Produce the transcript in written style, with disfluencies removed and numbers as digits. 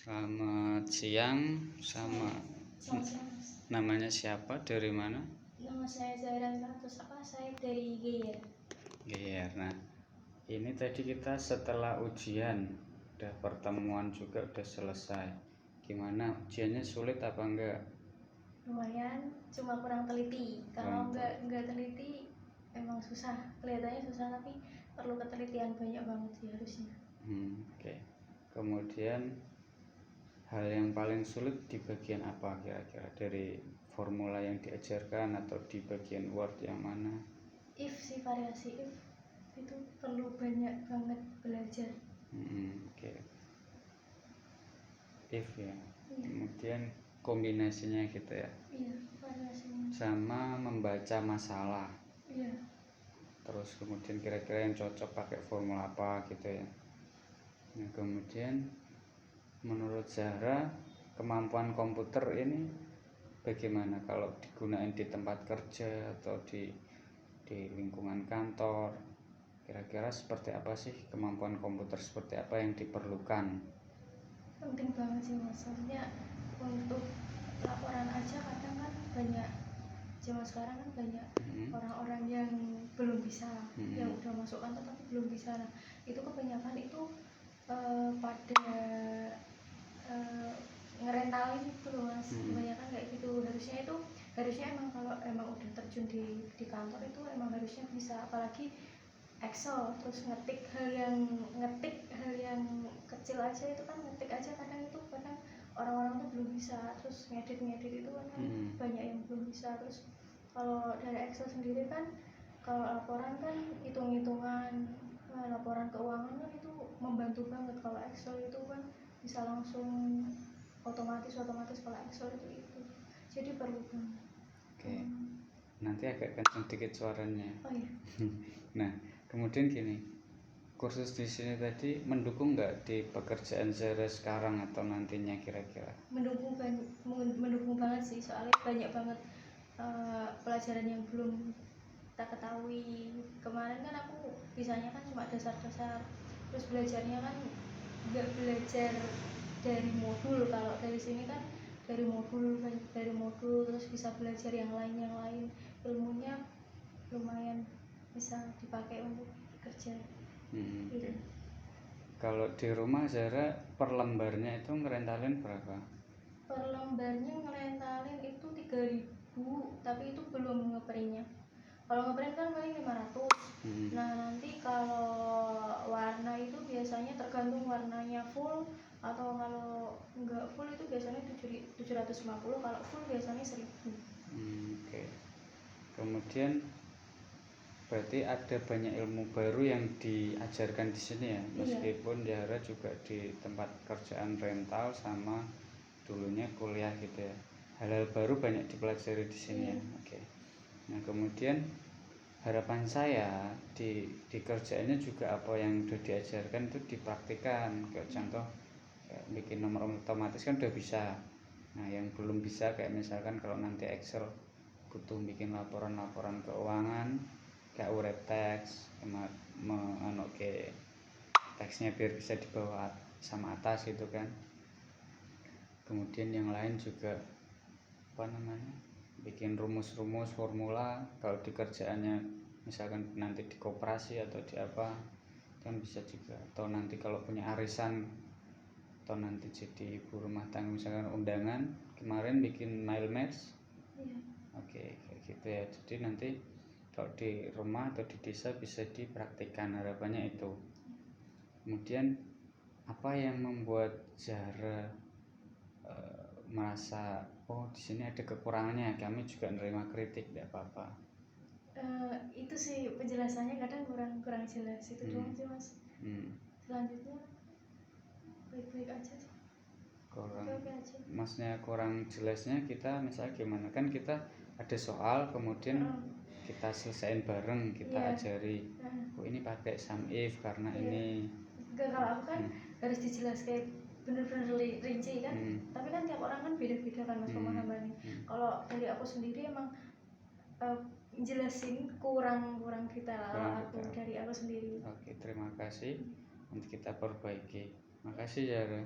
Selamat siang, Selamat siang, Mas. namanya siapa, dari mana? Nama saya Zahra, terus saya dari Geyer. Nah, ini tadi kita setelah ujian, udah pertemuan juga udah selesai. Gimana, ujiannya sulit apa enggak? Lumayan, cuma kurang teliti. Kalau nggak teliti, emang susah. Kelihatannya susah, tapi perlu ketelitian banyak banget sih harusnya. Oke. Kemudian hal yang paling sulit di bagian apa kira-kira, dari formula yang diajarkan atau di bagian Word yang mana? If sih, variasi if itu perlu banyak banget belajar. Oke. If ya. Iya. Kemudian kombinasinya gitu ya. Iya, variasinya. Sama membaca masalah. Iya. Terus kemudian kira-kira yang cocok pakai formula apa gitu ya. Nah, kemudian menurut Zahra, kemampuan komputer ini bagaimana kalau digunakan di tempat kerja atau di lingkungan kantor? Kira-kira seperti apa sih kemampuan komputer, seperti apa yang diperlukan? Penting banget sih, Mas. Maksudnya untuk laporan aja kadang kan banyak, zaman sekarang kan banyak orang-orang yang belum bisa, yang udah masuk kantor tapi belum bisa. Nah, itu kebanyakan itu pada ngerentalin itu loh, Mas. Kebanyakan kayak gitu. Harusnya emang kalau emang udah terjun di kantor itu emang harusnya bisa, apalagi Excel, terus ngetik hal yang kecil aja, itu kan ngetik aja kadang orang-orang tuh belum bisa. Terus ngedit itu kan banyak yang belum bisa. Terus kalau dari Excel sendiri kan, kalau laporan kan hitung-hitungan, laporan keuangan kan itu membantu banget. Kalau Excel itu kan bisa langsung otomatis kalau Excel itu jadi perlu banget. Oke. Nanti agak kencang dikit suaranya. Oh iya. Nah, kemudian gini, kursus di sini tadi mendukung nggak di pekerjaan Zahra sekarang atau nantinya kira-kira? Mendukung banget sih, soalnya banyak banget pelajaran yang belum kita ketahui. Kemarin kan aku bisanya kan cuma dasar-dasar, terus belajarnya kan nggak belajar dari modul. Kalau dari sini kan dari modul terus bisa belajar yang lain, ilmunya lumayan bisa dipakai untuk kerja. Gitu. Kalau di rumah Zahra per lembarnya itu ngerentalin berapa? Per lembarnya ngerentalin itu 3.000, tapi itu belum ngeprintnya. Kalau ngeprint kan paling 500. Nah, nanti kalau warna itu biasanya tergantung warnanya full, atau kalau enggak full itu biasanya 750, kalau full biasanya 1.000. Oke. Kemudian berarti ada banyak ilmu baru yang diajarkan di sini ya, meskipun Zahra juga di tempat kerjaan rental sama dulunya kuliah gitu ya. Hal-hal baru banyak dipelajari di sini ya. Oke. Nah, kemudian harapan saya di kerjaannya juga apa yang udah diajarkan itu dipraktikan. Kayak contoh kayak bikin nomor otomatis kan udah bisa. Nah, yang belum bisa kayak misalkan kalau nanti Excel butuh bikin laporan keuangan, kayak urep teks, ke teksnya biar bisa dibawa sama atas gitu kan. Kemudian yang lain juga bikin rumus-rumus formula. Kalau di kerjaannya misalkan nanti di koperasi atau di apa kan bisa juga. Atau nanti kalau punya arisan atau nanti jadi ibu rumah tangga, misalkan undangan kemarin bikin mail match. Oke, kayak gitu ya. Jadi nanti kalau di rumah atau di desa bisa dipraktikkan, harapannya itu. Kemudian apa yang membuat Zahra merasa di sini ada kekurangannya, kami juga menerima kritik, tidak apa-apa? Itu sih penjelasannya kadang kurang jelas, itu doang sih, Mas. Selanjutnya baik-baik aja sih. Oke aja. Maksudnya kurang jelasnya kita misalnya gimana, kan kita ada soal kemudian kita selesaiin bareng, kita ajari ini pakai sum if karena ini. Enggak, kalau aku kan harus dijelaskan bener-bener rinci kan. Tapi kan tiap orang kan beda-beda kan, Mas, pemahamannya. Kalau dari aku sendiri emang jelasin kurang detail dari aku sendiri. Oke, terima kasih. Nanti kita perbaiki. Makasih Zahra.